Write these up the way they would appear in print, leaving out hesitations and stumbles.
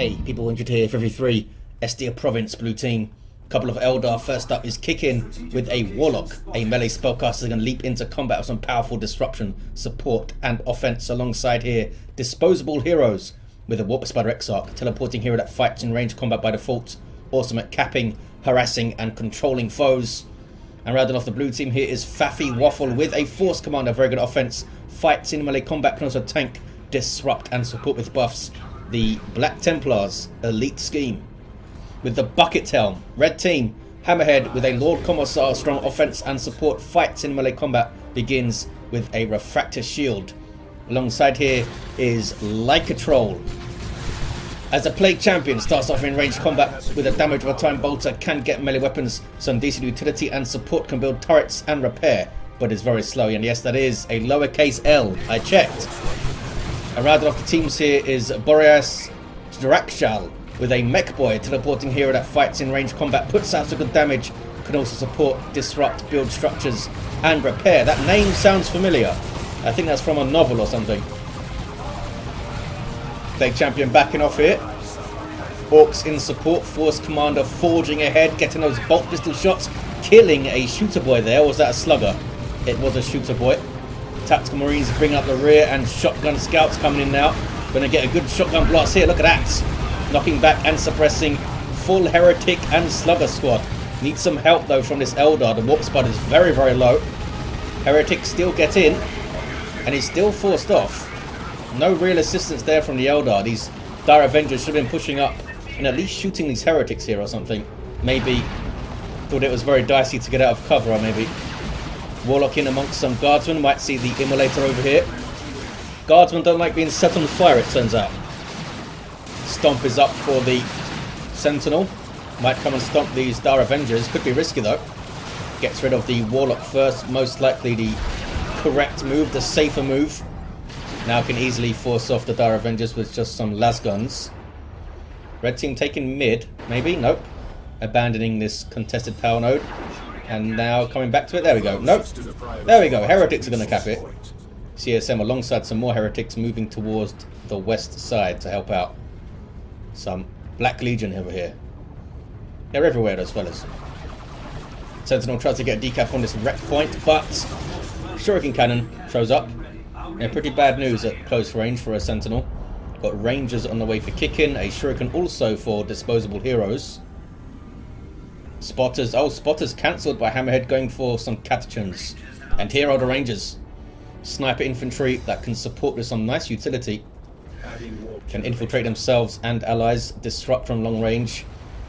Hey, people injured here, 53, Estia Province, blue team. Couple of Eldar. First up is Kickin with a Warlock, a melee spellcaster going to leap into combat with some powerful disruption, support and offense. Alongside here, disposable heroes with a Warp Spider Exarch, teleporting hero that fights in range combat by default, awesome at capping, harassing and controlling foes. And rounding off the blue team here is Faffywaffle with a Force Commander, very good offense, fights in melee combat, can also tank, disrupt and support with buffs. The Black Templars elite scheme. With the Bucket Helm, red team, Hammerhead with a Lord Commissar, strong offense and support, fights in melee combat, begins with a Refractor Shield. Alongside here is Lykketroll. As a Plague Champion, starts off in range combat with a damage of a Time Bolter, can get melee weapons, some decent utility and support, can build turrets and repair, but is very slow. And yes, that is a lowercase L, I checked. And rounding off the teams here is Burias, Drakshal with a Mech Boy, teleporting hero that fights in range combat, puts out some good damage, can also support, disrupt, build structures and repair. That name sounds familiar. I think that's from a novel or something. Plague Champion backing off here. Orks in support, Force Commander forging ahead, getting those bolt pistol shots, killing a Shooter Boy there. Or was that a Slugger? It was a Shooter Boy. Tactical Marines bringing up the rear and Shotgun Scouts coming in now. Gonna get a good shotgun blast here, look at that. Knocking back and suppressing full Heretic and Slugger squad. Needs some help though from this Eldar. The Warp Spider is very, very low. Heretics still get in and he's still forced off. No real assistance there from the Eldar. These Dire Avengers should have been pushing up and at least shooting these Heretics here or something. Maybe thought it was very dicey to get out of cover, or maybe Warlock in amongst some Guardsmen. Might see the Immolator over here. Guardsmen don't like being set on fire, it turns out. Stomp is up for the Sentinel. Might come and stomp these Dire Avengers. Could be risky though. Gets rid of the Warlock first. Most likely the correct move, the safer move. Now can easily force off the Dire Avengers with just some las guns. Red team taking mid. Maybe? Nope. Abandoning this contested power node. And now coming back to it. There we go. Nope. There we go. Heretics are going to cap it. CSM alongside some more Heretics moving towards the west side to help out. Some Black Legion over here. They're everywhere, those fellas. Sentinel tries to get a decap on this wreck point, but Shuriken Cannon shows up. Yeah, pretty bad news at close range for a Sentinel. Got Rangers on the way for Kickin, a Shuriken also for disposable heroes. Spotters, oh, Spotters cancelled by Hammerhead, going for some Catechans. And here are the Rangers. Sniper infantry that can support with some nice utility. Can infiltrate themselves and allies, disrupt from long range,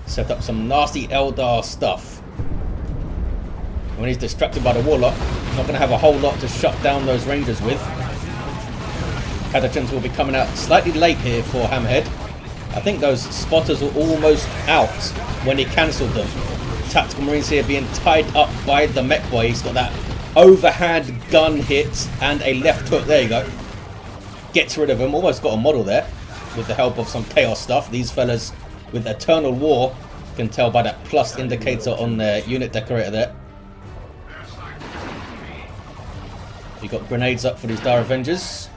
set up some nasty Eldar stuff. When he's distracted by the Warlock, not going to have a whole lot to shut down those Rangers with. Catechans will be coming out slightly late here for Hammerhead. I think those Spotters were almost out when he cancelled them. Tactical Marines here being tied up by the Mech Boy. He's got that overhand gun hit and a left hook. There you go. Gets rid of him. Almost got a model there with the help of some chaos stuff. These fellas with Eternal War can tell by that plus indicator on their unit decorator there. You got grenades up for these Dire Avengers.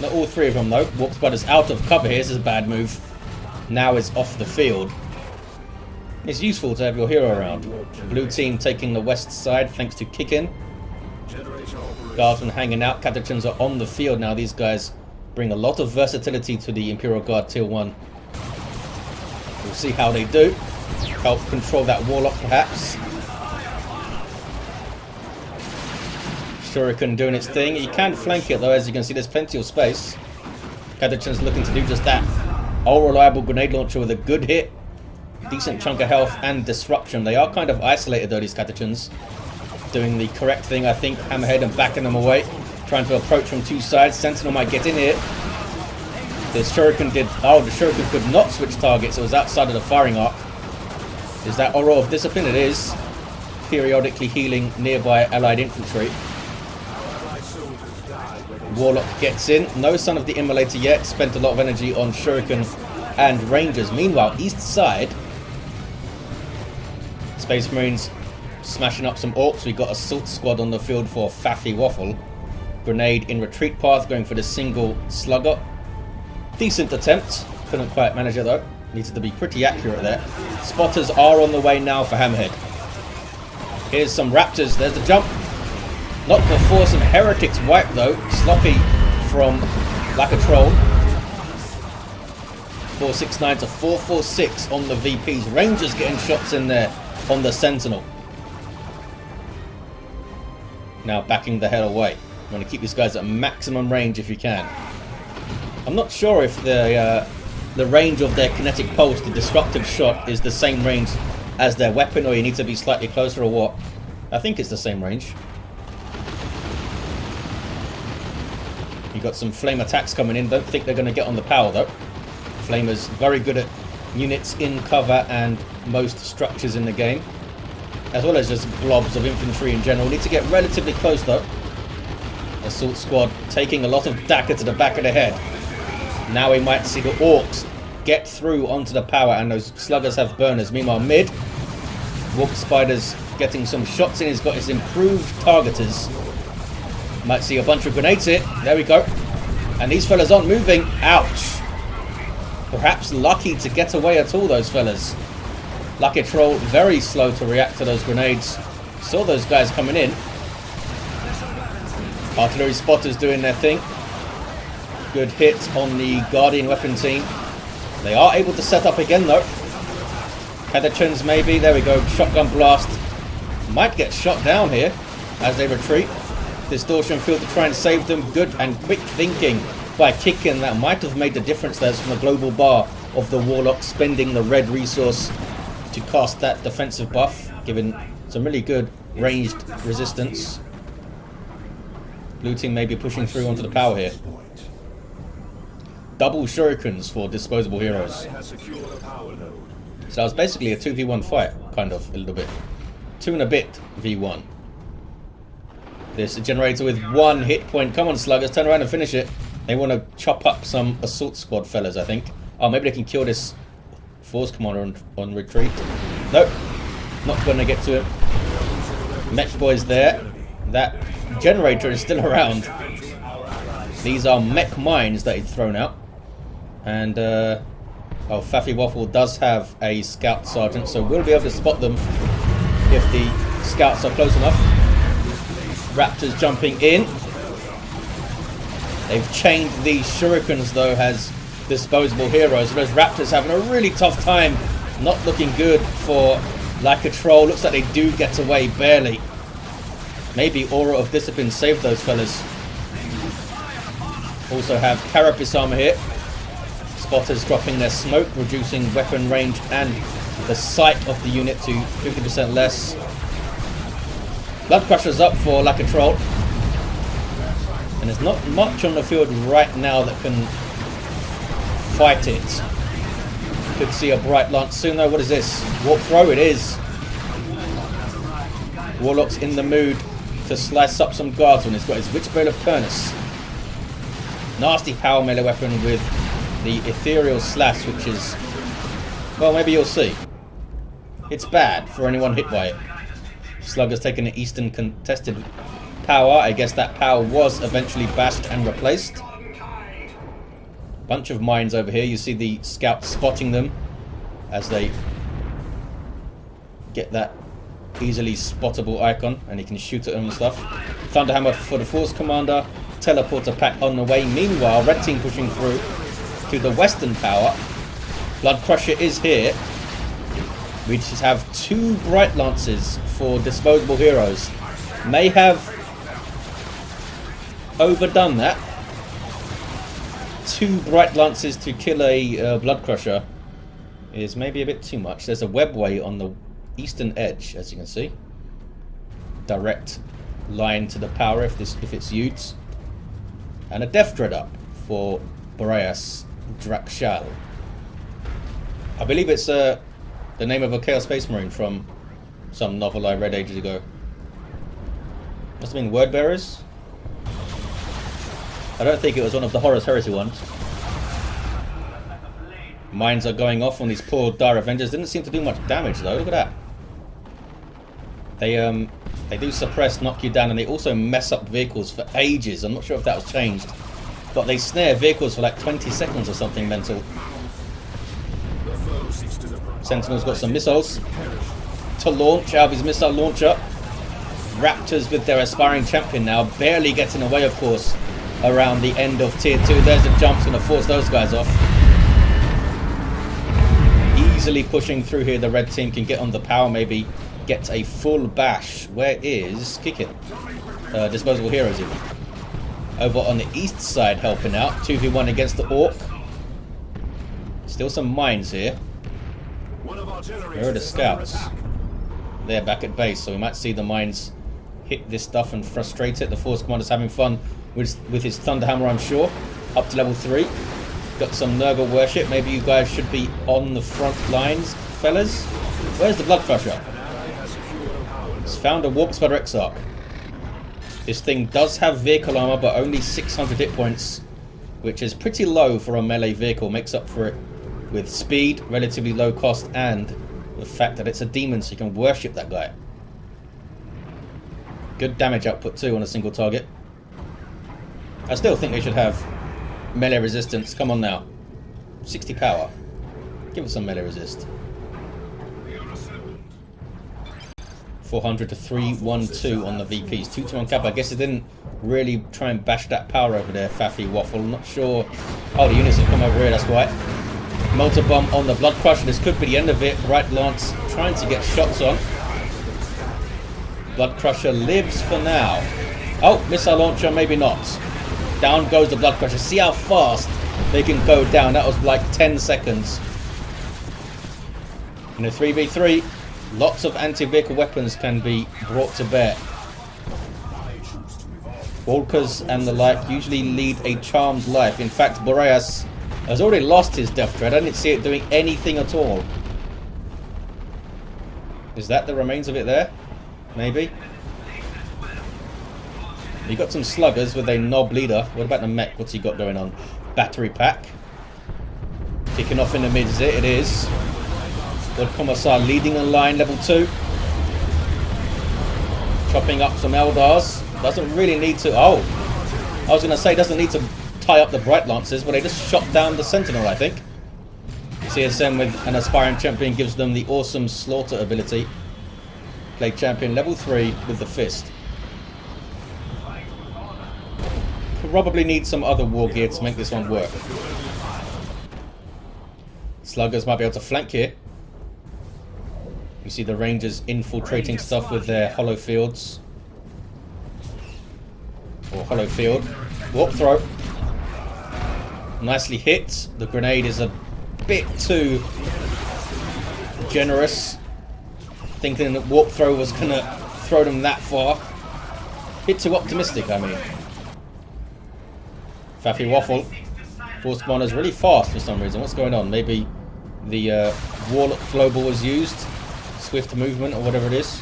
Not all three of them though. Warp Spider's out of cover here. This is a bad move. Now is off the field. It's useful to have your hero around. Blue team taking the west side thanks to Kickin. Guardsmen hanging out. Catechans are on the field now. These guys bring a lot of versatility to the Imperial Guard Tier 1. We'll see how they do. Help control that Warlock perhaps. Shuriken doing its thing. You can flank it though, as you can see there's plenty of space. Catechans looking to do just that. All reliable grenade launcher with a good hit. Decent chunk of health and disruption. They are kind of isolated though, these Catechans. Doing the correct thing, I think. Hammerhead and backing them away. Trying to approach from two sides. Sentinel might get in here. The Shuriken did... Oh, the Shuriken could not switch targets. It was outside of the firing arc. Is that Aura of Discipline? It is. Periodically healing nearby allied infantry. Warlock gets in. No son of the Immolator yet. Spent a lot of energy on Shuriken and Rangers. Meanwhile, east side... Space Marines smashing up some Orks. We got Assault Squad on the field for Faffywaffle. Grenade in retreat path, going for the single Slugger. Decent attempt. couldn't quite manage it though. Needed to be pretty accurate there. Spotters are on the way now for Hammerhead. Here's some Raptors. There's the jump. Not before some Heretics wipe though. Sloppy from Lykketroll. 469 to 446 on the VPs. Rangers getting shots in there on the Sentinel. Now backing the hell away. You want to keep these guys at maximum range if you can. I'm not sure if the range of their kinetic pulse, the destructive shot, is the same range as their weapon, or you need to be slightly closer, or what. I think it's the same range. You got some flame attacks coming in. Don't think they're going to get on the power though. Flamers very good at units in cover and most structures in the game, as well as just blobs of infantry in general. Need to get relatively close though. Assault squad taking a lot of dagger to the back of the head. Now we might see the Orks get through onto the power, and those sluggers have burners. Meanwhile, mid, Wolf Spider's getting some shots in. He's got his improved targeters. Might see a bunch of grenades hit. There we go. And these fellas aren't moving. Ouch. Perhaps lucky to get away at all, those fellas. Lykketroll very slow to react to those grenades. Saw those guys coming in. Artillery spotters doing their thing. Good hit on the Guardian weapon team. They are able to set up again though. Heatherchins maybe. There we go. Shotgun blast. Might get shot down here as they retreat. Distortion field to try and save them. Good and quick thinking by Kickin. That might have made the difference there from the global bar of the Warlock spending the red resource to cast that defensive buff, giving some really good ranged resistance. Blue team may be pushing through onto the power here. Double shurikens for disposable heroes. So that was basically a 2v1 fight, kind of, a little bit. 2 and a bit v1. This generator with 1 hit point. Come on, sluggers, turn around and finish it. They want to chop up some assault squad fellas, I think. Oh, maybe they can kill this force commander on retreat. Nope, not going to get to him. Mech boy's there. That generator is still around. These are mech mines that he's thrown out. And, oh, Faffywaffle does have a scout sergeant, so we'll be able to spot them if the scouts are close enough. Raptors jumping in. They've chained these shurikens, though, as disposable heroes. So those Raptors having a really tough time. Not looking good for Lykketroll. Looks like they do get away, barely. Maybe Aura of Discipline saved those fellas. Also have Carapace armor here. Spotters dropping their smoke, reducing weapon range and the sight of the unit to 50% less. Blood Crusher's up for Lykketroll. And there's not much on the field right now that can fight it. Could see a bright lance soon though. What is this? Warp throw? It is. Warlock's in the mood to slice up some guards when he's got his Witchbale of Kernus. Nasty power melee weapon with the Ethereal Slash, which is, well, maybe you'll see. It's bad for anyone hit by it. Slugger's taking an Eastern contested power. I guess that power was eventually bashed and replaced. Bunch of mines over here. You see the scouts spotting them as they get that easily spottable icon, and he can shoot at them and stuff. Thunderhammer for the Force Commander. Teleporter pack on the way. Meanwhile, red team pushing through to the western power. Blood Crusher is here. We just have 2 Bright Lances for disposable heroes. May have overdone that. 2 Bright Lances to kill a Blood Crusher is maybe a bit too much. There's a webway on the eastern edge, as you can see. Direct line to the power if it's Utes. And a Death Dread up for Burias Drakshal. I believe it's the name of a Chaos Space Marine from some novel I read ages ago. Must have been Word Bearers. I don't think it was one of the Horus Heresy ones. Mines are going off on these poor Dire Avengers. Didn't seem to do much damage though. Look at that. They do suppress, knock you down, and they also mess up vehicles for ages. I'm not sure if that was changed, but they snare vehicles for like 20 seconds or something mental. Sentinel's got some missiles to launch out of his missile launcher. Raptors with their aspiring champion now, barely getting away, of course, around the end of tier 2. There's the jump's going to force those guys off. Easily pushing through here. The red team can get on the power, maybe get a full bash. Where is Kickin? Disposable heroes even. Over on the east side helping out. 2v1 against the Orc. Still some mines here. Where are the scouts? They're back at base, so we might see the mines hit this stuff and frustrate it. The Force Commander's having fun with his Thunderhammer, I'm sure. Up to level 3. Got some Nurgle worship. Maybe you guys should be on the front lines, fellas. Where's the Blood Crusher? It's found a Warp Spider Exarch. This thing does have vehicle armor, but only 600 hit points, which is pretty low for a melee vehicle. Makes up for it with speed, relatively low cost, and the fact that it's a demon, so you can worship that guy. Good damage output too on a single target. I still think they should have melee resistance. Come on now. 60 power. Give us some melee resist. 400 to 312 on the VPs. 2-1 cap. I guess it didn't really try and bash that power over there, Faffywaffle. I'm not sure. Oh, the units have come over here, that's why. Melter Bomb on the Blood Crusher. This could be the end of it. Right Lance trying to get shots on. Blood Crusher lives for now. Oh, missile launcher, maybe not. Down goes the Blood Crusher. See how fast they can go down. That was like 10 seconds. In a 3v3, lots of anti-vehicle weapons can be brought to bear. Walkers and the like usually lead a charmed life. In fact, Burias has already lost his Death Dread. I didn't see it doing anything at all. Is that the remains of it there? Maybe. You got some sluggers with a knob leader. What about the mech? What's he got going on? Battery pack. Kicking off in the mid, is it? It is. Lord Commissar leading in line, level 2. Chopping up some Eldars. Doesn't really need to... Oh! I was going to say, doesn't need to tie up the Bright Lancers, but they just shot down the Sentinel, I think. CSM with an aspiring champion gives them the awesome slaughter ability. Play champion level 3 with the fist. Probably need some other war gear to make this one work. Sluggers might be able to flank here. You see the Rangers infiltrating stuff with their hollow fields. Or hollow field. Warp throw. Nicely hit. The grenade is a bit too generous. Thinking that warp throw was going to throw them that far. Bit too optimistic, I mean. Faffywaffle. Force Commander's really fast for some reason. What's going on? Maybe the Warlock Global was used. Swift movement or whatever it is.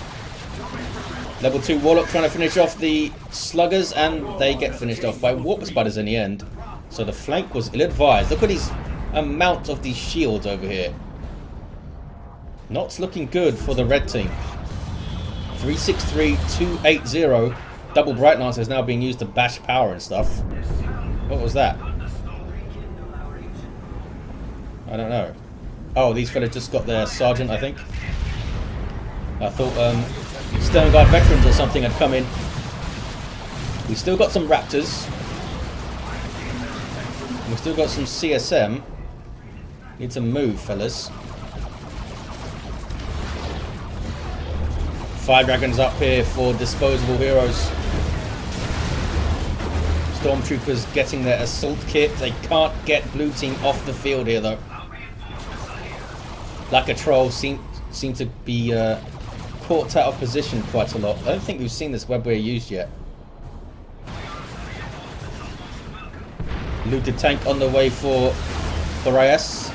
Level 2 Warlock trying to finish off the sluggers, and they get finished off by Warp Spiders in the end. So the flank was ill-advised. Look at these amount of these shields over here. Not looking good for the red team. 363, 280. Double Bright Lance is now being used to bash power and stuff. What was that? I don't know. Oh, these fellas just got their sergeant, I think. I thought Stone Guard veterans or something had come in. We still got some Raptors. We've still got some CSM. Need to move, fellas. Fire Dragons up here for disposable heroes. Stormtroopers getting their assault kit. They can't get blue team off the field here, though. Lykketroll seem to be caught out of position quite a lot. I don't think we've seen this webware used yet. Looted tank on the way for Burias.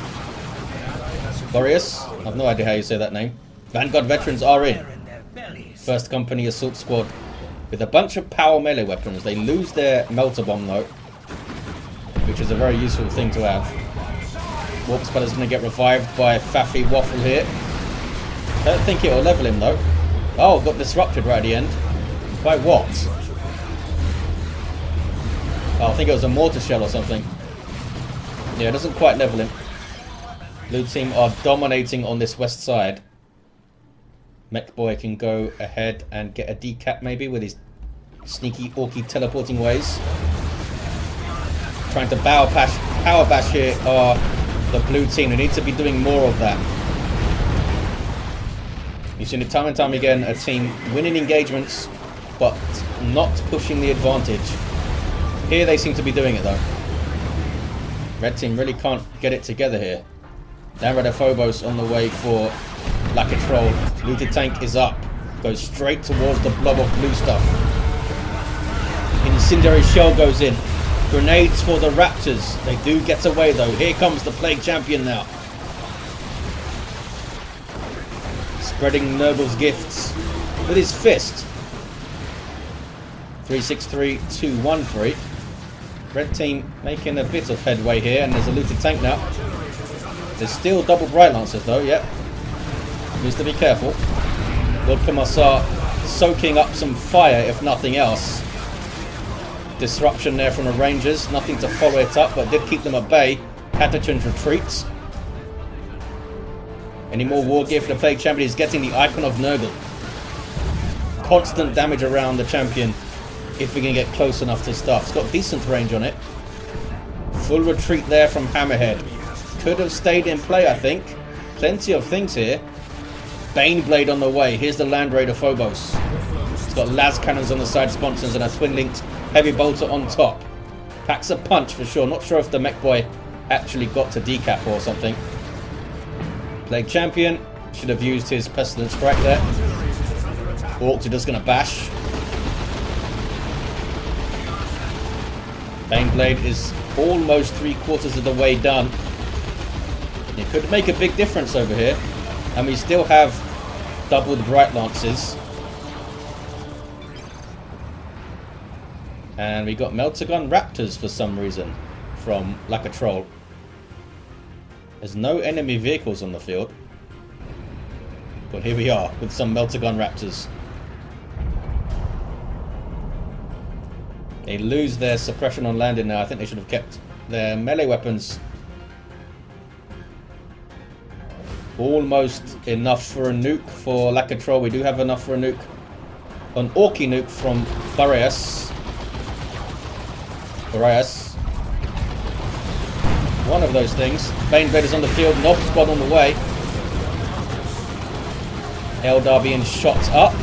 Burias? I've no idea how you say that name. Vanguard veterans are in. First Company assault squad with a bunch of power melee weapons. They lose their melter bomb though, which is a very useful thing to have. Warp Spider's going to get revived by Faffywaffle here. Don't think it will level him though. Oh, got disrupted right at the end. By what? Oh, I think it was a mortar shell or something. Yeah, it doesn't quite level him. Blue team are dominating on this west side. Mech Boy can go ahead and get a decap maybe with his sneaky orky teleporting ways. Trying to power bash here are the blue team. They need to be doing more of that. You've seen it time and time again, a team winning engagements but not pushing the advantage. Here they seem to be doing it though. Red team really can't get it together here. Downrider Phobos on the way for lykketroll. Looted tank is up. Goes straight towards the blob of blue stuff. Incendiary shell goes in. Grenades for the Raptors. They do get away though. Here comes the Plague Champion now. Spreading Nurgle's gifts with his fist. 363-213. Red team making a bit of headway here, and there's a looted tank now. There's still double Bright Lancers though, yep. Needs to be careful. Lord Commissar soaking up some fire if nothing else. Disruption there from the Rangers, nothing to follow it up, but did keep them at bay. Catachan retreats. Any more war gear for the Plague Champion? He's getting the Icon of Nurgle. Constant damage around the champion if we can get close enough to stuff. It's got decent range on it. Full retreat there from Hammerhead. Could have stayed in play, I think. Plenty of things here. Baneblade on the way. Here's the Land Raider Phobos. It's got las cannons on the side sponsons and a twin-linked heavy bolter on top. Packs a punch for sure. Not sure if the Mech Boy actually got to decap or something. Plague Champion should have used his Pestilent Strike there. Orks are just going to bash. Baneblade is almost 3/4 of the way done. It could make a big difference over here. And we still have doubled Bright Lances. And we got Meltagun Raptors for some reason from lykketroll. There's no enemy vehicles on the field. But here we are with some Meltagun Raptors. They lose their suppression on landing now. I think they should have kept their melee weapons. Almost enough for a nuke for lykketroll. We do have enough for a nuke. An Orky nuke from Burias. One of those things. Baneblade is on the field. Knob squad on the way. Eldar being shot up.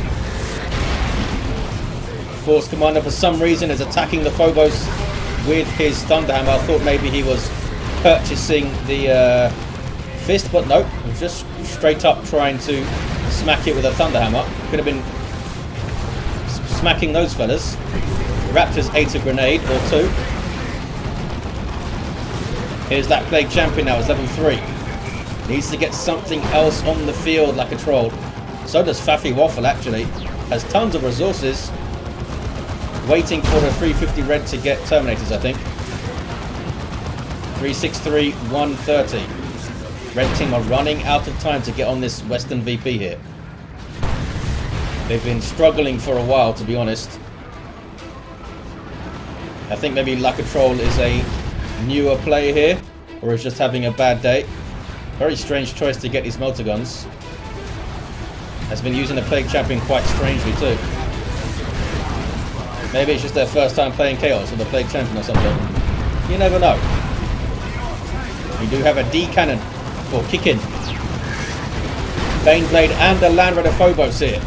Force Commander for some reason is attacking the Phobos with his Thunderhammer. I thought maybe he was purchasing the fist, but nope. He was just straight up trying to smack it with a Thunderhammer. Could have been smacking those fellas. Raptors ate a grenade or two. Here's that Plague Champion now. It's level 3. Needs to get something else on the field like a troll. So does Faffywaffle actually. Has tons of resources. Waiting for the 350 red to get Terminators, I think. 363-130. Red team are running out of time to get on this Western VP here. They've been struggling for a while, to be honest. I think maybe lykketroll is a newer player here, or is just having a bad day. Very strange choice to get these Meltaguns. Has been using the Plague Champion quite strangely too. Maybe it's just their first time playing Chaos or the Plague Champion or something. You never know. We do have a D cannon for Kickin. Baneblade and the Land Raider Phobos here.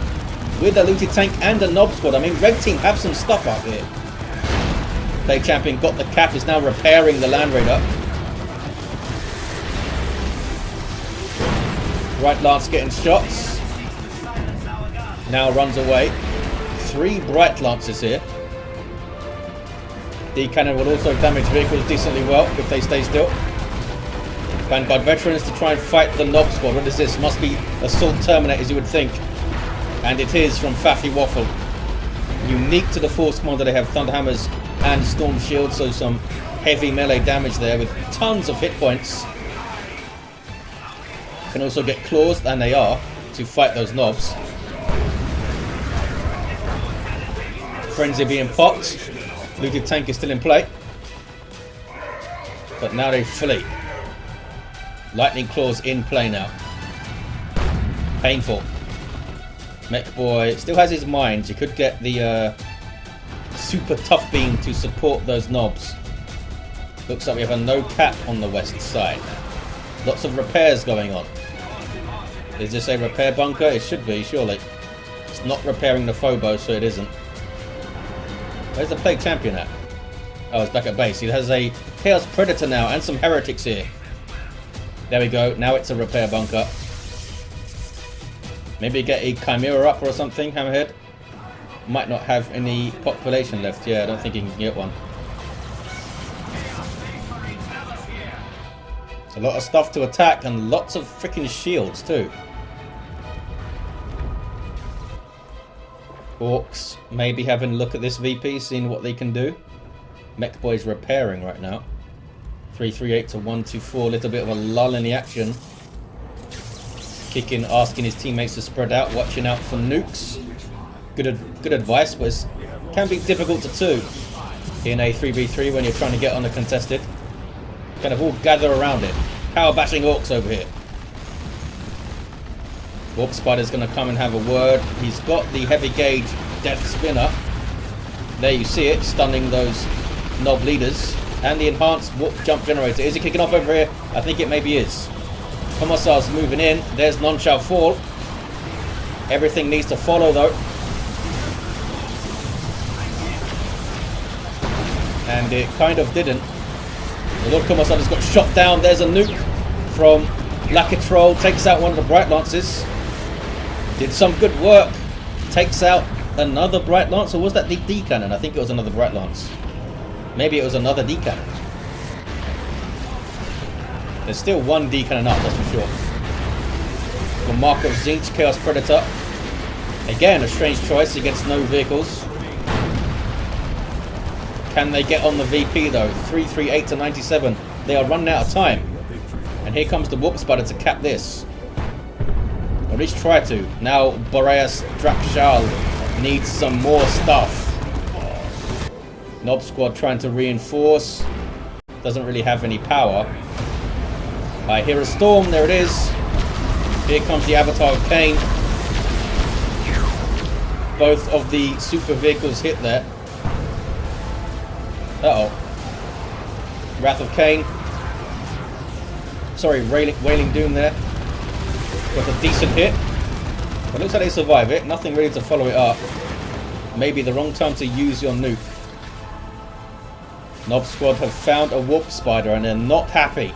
With a looted tank and a Knob Squad. I mean, red team have some stuff out here. Plague Champion got the cap, is now repairing the Land Raider. Bright Lance getting shots. Now runs away. 3 Bright Lances here. D cannon will also damage vehicles decently well if they stay still. Vanguard veterans to try and fight the Knob Squad. What is this? Must be Assault Terminators, you would think. And it is from Faffywaffle. Unique to the Force Commander, they have Thunderhammers and Storm Shields, so some heavy melee damage there with tons of hit points. Can also get claws, and they are, to fight those knobs. Frenzy being popped. Looted tank is still in play. But now they flee. Lightning claws in play now. Painful. Mech boy still has his mind. You could get the super tough beam to support those knobs. Looks like we have a no cap on the west side. Lots of repairs going on. Is this a repair bunker? It should be, surely. It's not repairing the Phobos, so it isn't. Where's the Plague Champion at? Oh, it's back at base. He has a Chaos Predator now and some Heretics here. There we go. Now it's a repair bunker. Maybe get a Chimera up or something, Hammerhead. Might not have any population left. Yeah, I don't think he can get one. A lot of stuff to attack and lots of freaking shields too. Orks maybe having a look at this VP, seeing what they can do. Mech Boy's repairing right now. 338 to 124, little bit of a lull in the action. Kickin asking his teammates to spread out, watching out for nukes. Good advice, but it can be difficult to do in a 3v3 when you're trying to get on a contested. Kind of all gather around it. Power bashing Orks over here. Warp Spider's going to come and have a word. He's got the heavy gauge Death Spinner. There you see it, stunning those knob leaders. And the enhanced warp jump generator. Is he kicking off over here? I think it maybe is. Commissar's moving in. There's none shall fall. Everything needs to follow though. And it kind of didn't. The Lord Commissar just got shot down. There's a nuke from Lykketroll. Takes out one of the Bright Lances. Did some good work. Takes out another Bright Lance. Or was that the D cannon? I think it was another Bright Lance. Maybe it was another D cannon. There's still one D cannon up, that's for sure. For Mark of Zinch, Chaos Predator. Again, a strange choice against no vehicles. Can they get on the VP though? 338 to 97. They are running out of time. And here comes the Warp Spider to cap this. Or at least try to. Now Burias Drakshal needs some more stuff. Knob Squad trying to reinforce. Doesn't really have any power. I hear a storm. There it is. Here comes the Avatar of Cain. Both of the super vehicles hit there. Uh-oh. Wrath of Cain. Sorry, Wailing Doom there. Got a decent hit. But looks like they survive it. Nothing really to follow it up. Maybe the wrong time to use your nuke. Knob Squad have found a Warp Spider and they're not happy.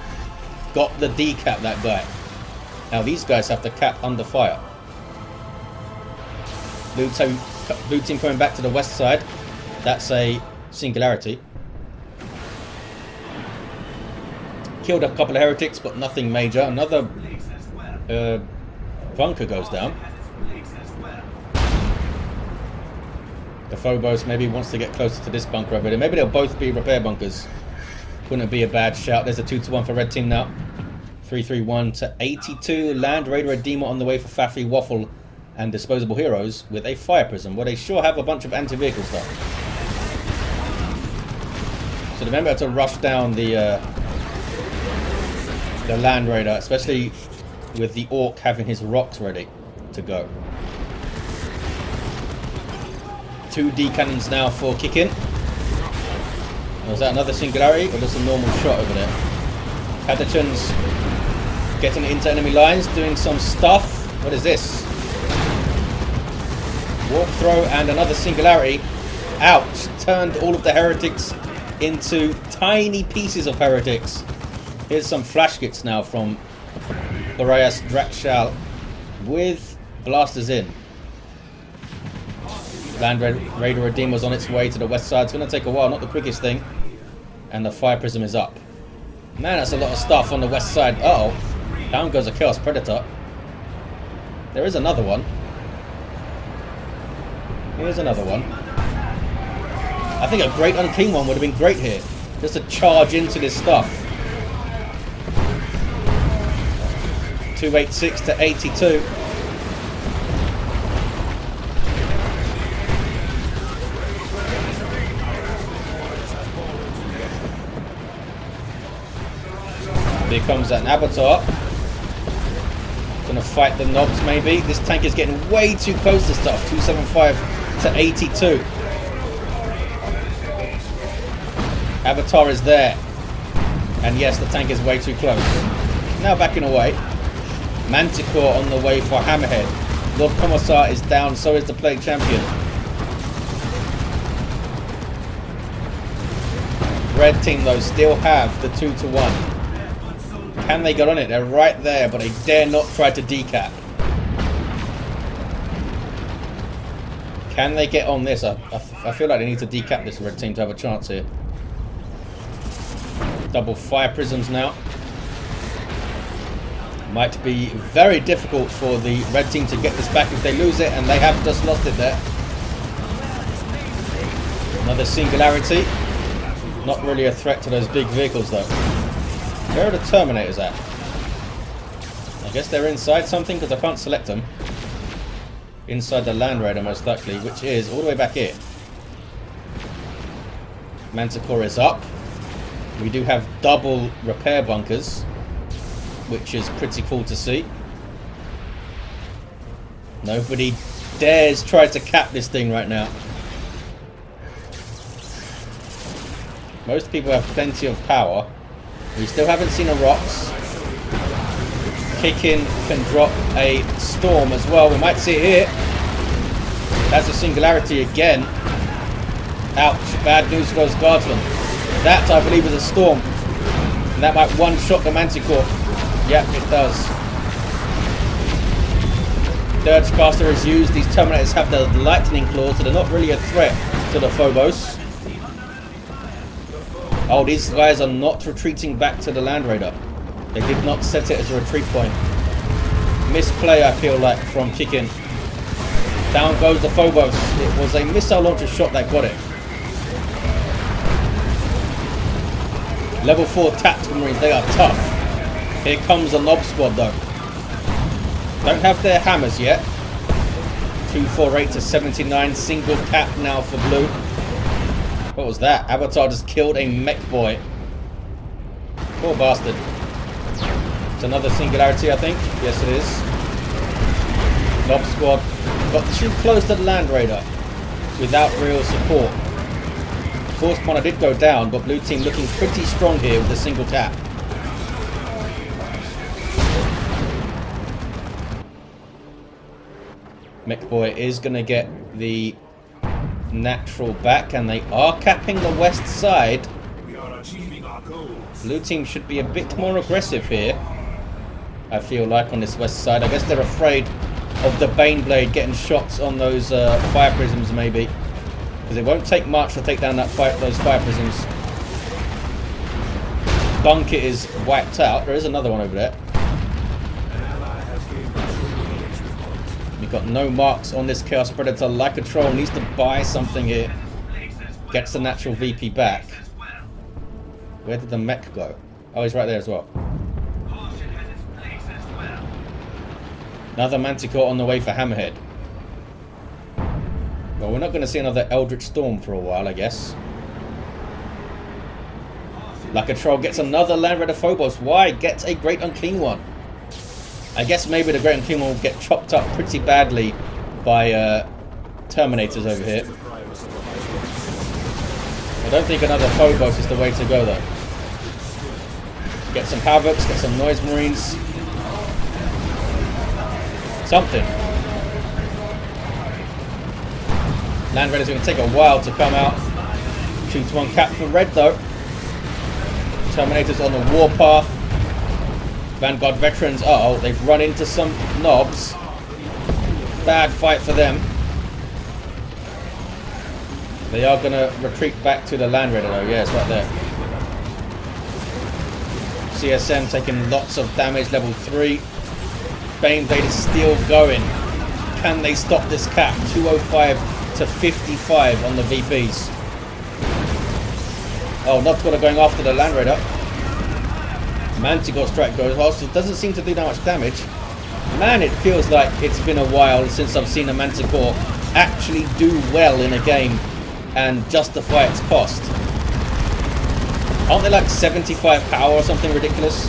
Got the decap, that guy. Now these guys have to cap under fire. Blue team coming back to the west side. That's a singularity. Killed a couple of heretics, but nothing major. Another bunker goes down. The Phobos maybe wants to get closer to this bunker over there. Maybe they'll both be repair bunkers. Wouldn't be a bad shout. There's a 2-1 for red team now. 331 to 82. Land Raider Redeemer on the way for Faffywaffle and Disposable Heroes with a Fire Prism, where they sure have a bunch of anti-vehicle stuff. So remember to rush down the Land Raider, especially with the Orc having his rocks ready to go. 2 D cannons now for Kickin. Was that another singularity or just a normal shot over there? Catachans getting into enemy lines, doing some stuff. What is this? Warp throw and another singularity. Ouch! Turned all of the heretics into tiny pieces of heretics. Here's some flash kits now from Burias Drakshal with blasters in. Land Raider Redeemer's on its way to the west side. It's going to take a while, not the quickest thing. And the Fire Prism is up. Man, that's a lot of stuff on the west side. Uh-oh. Down goes a Chaos Predator. There is another one. Here's another one. I think a Great Unclean one would have been great here. Just to charge into this stuff. 286 to 82. Here comes an Avatar. Gonna fight the knobs maybe. This tank is getting way too close to stuff. 275 to 82. Avatar is there. And yes, the tank is way too close. Now backing away. Manticore on the way for Hammerhead. Lord Commissar is down, so is the Plague Champion. Red team though still have the 2-1. Can they get on it? They're right there, but they dare not try to decap. Can they get on this? I feel like they need to decap this red team to have a chance here. Double fire prisms now. Might be very difficult for the red team to get this back if they lose it, and they have just lost it there. Another singularity. Not really a threat to those big vehicles though. Where are the Terminators at? I guess they're inside something because I can't select them. Inside the Land Raider most likely, which is all the way back here. Manticore is up. We do have double repair bunkers, which is pretty cool to see. Nobody dares try to cap this thing right now. Most people have plenty of power. We still haven't seen a Rocks. Kickin can drop a Storm as well. We might see it here. That's a singularity again. Ouch. Bad news for those guardsmen. That, I believe, is a Storm. And that might one-shot the Manticore. Yep, it does. Dirge Caster is used. These Terminators have the lightning claws, so they're not really a threat to the Phobos. Oh, these guys are not retreating back to the Land Raider. They did not set it as a retreat point. Misplay, I feel like, from Kickin. Down goes the Phobos. It was a missile launcher shot that got it. Level 4 tactical marines, they are tough. Here comes the Knob Squad though. Don't have their hammers yet. 248 to 79. Single cap now for blue. What was that? Avatar just killed a mech boy. Poor bastard. It's another singularity, I think. Yes, it is. Knob Squad got too close to the Land Raider without real support. Force Commander did go down, but blue team looking pretty strong here with a single cap. Mech boy is going to get the natural back, and they are capping the west side. Blue team should be a bit more aggressive here, I feel like, on this west side. I guess they're afraid of the Baneblade getting shots on those fire prisms maybe, because it won't take much to take down those fire prisms. Bunker is wiped out. There is another one over there. Got no marks on this Chaos Predator. Lykketroll needs to buy something here. Gets the natural VP back. Where did the mech go? Oh, he's right there as well. Another Manticore on the way for Hammerhead. Well, we're not going to see another Eldritch Storm for a while, I guess. Lykketroll gets another Land Raider Phobos. Why? Gets a Great Unclean One. I guess maybe the Great Unclean One will get chopped up pretty badly by Terminators over here. I don't think another Phobos is the way to go though. Get some Havocs, get some Noise Marines. Something. Land Raider's going to take a while to come out. 2-1 cap for red though. Terminators on the warpath. Vanguard veterans, uh-oh, they've run into some knobs. Bad fight for them. They are going to retreat back to the Land Raider though. Yeah, it's right there. CSM taking lots of damage, level 3. Baneblade is still going. Can they stop this cap? 205 to 55 on the VPs. Oh, Knob's got going after the Land Raider. Manticore strike goes well, so it doesn't seem to do that much damage. Man, it feels like it's been a while since I've seen a Manticore actually do well in a game and justify its cost. Aren't they like 75 power or something ridiculous?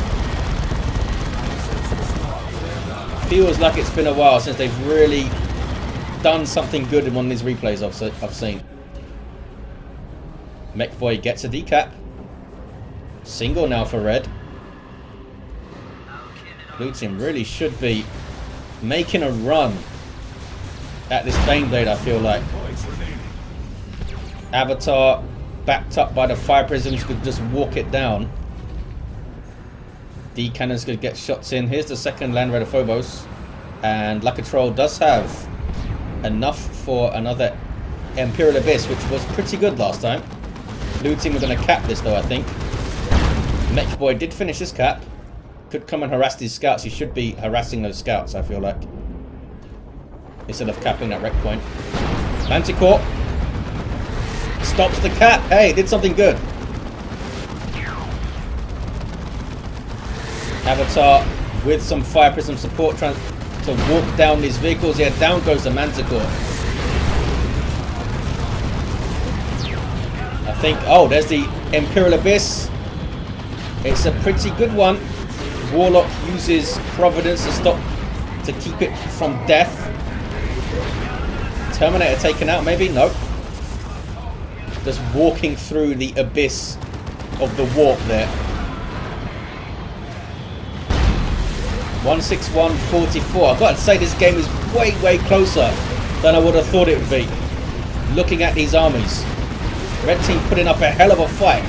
feels like it's been a while since they've really done something good in one of these replays I've seen. Mech Boy gets a decap. Single now for red. Blue team really should be making a run at this Baneblade, I feel like. Avatar, backed up by the fire prisms, could just walk it down. D cannons could get shots in. Here's the second Land Raider Phobos. And lykketroll does have enough for another Imperial Abyss, which was pretty good last time. Blue team are going to cap this though, I think. Mech Boy did finish his cap. Could come and harass these scouts. He should be harassing those scouts, I feel like. Instead of capping that wreck point. Manticore stops the cap. Hey, did something good. Avatar with some fire prism support trying to walk down these vehicles. Yeah, down goes the Manticore. I think, oh, there's the Imperial Abyss. It's a pretty good one. Warlock uses Providence to keep it from death. Terminator taken out, maybe? Nope. Just walking through the abyss of the warp there. 161.44. I've got to say this game is way, way closer than I would have thought it would be. Looking at these armies. Red team putting up a hell of a fight.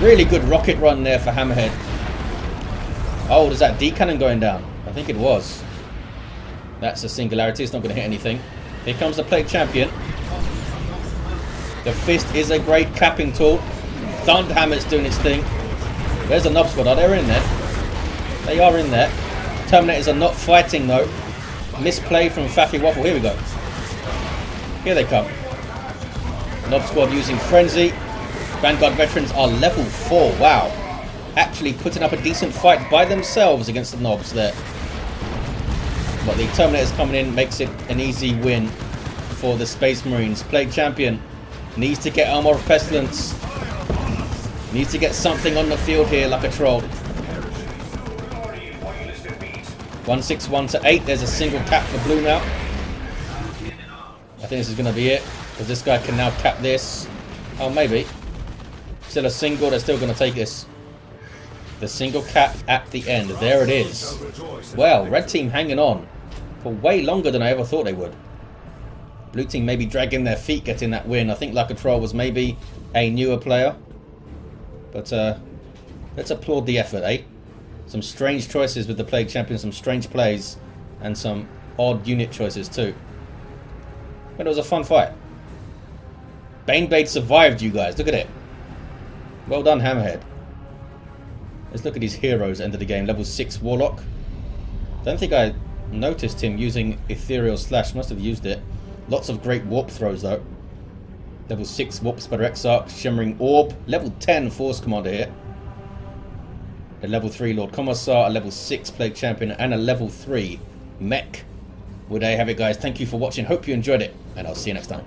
Really good rocket run there for Hammerhead. Oh, there's that D cannon going down. I think it was. That's a singularity. It's not going to hit anything. Here comes the Plague Champion. The fist is a great capping tool. Thunderhammer's doing its thing. There's a Knob Squad. Are they in there? They are in there. Terminators are not fighting though. Misplay from Faffywaffle. Here we go. Here they come. Knob Squad using Frenzy. Vanguard veterans are level 4. Wow. Actually putting up a decent fight by themselves against the Knobs there. But the Terminators coming in makes it an easy win for the Space Marines. Plague Champion needs to get Armor of Pestilence. Needs to get something on the field here like a troll. 161 to 8. There's a single cap for blue now. I think this is going to be it. Because this guy can now cap this. Oh, maybe. Still a single. They're still going to take this. The single cap at the end. There it is. Well, red team hanging on for way longer than I ever thought they would. Blue team maybe dragging their feet getting that win. I think lykketroll was maybe a newer player. But let's applaud the effort, eh? Some strange choices with the Plague Champion. Some strange plays. And some odd unit choices too. But it was a fun fight. Baneblade survived, you guys. Look at it. Well done, Hammerhead. Let's look at his heroes at the end of the game. Level 6 Warlock. Don't think I noticed him using Ethereal Slash. Must have used it. Lots of great warp throws though. Level 6 Warp Spider Exarch. Shimmering Orb. Level 10 Force Commander here. A level 3 Lord Commissar. A level 6 Plague Champion. And a level 3 Mech. Well, there you have it, guys. Thank you for watching. Hope you enjoyed it. And I'll see you next time.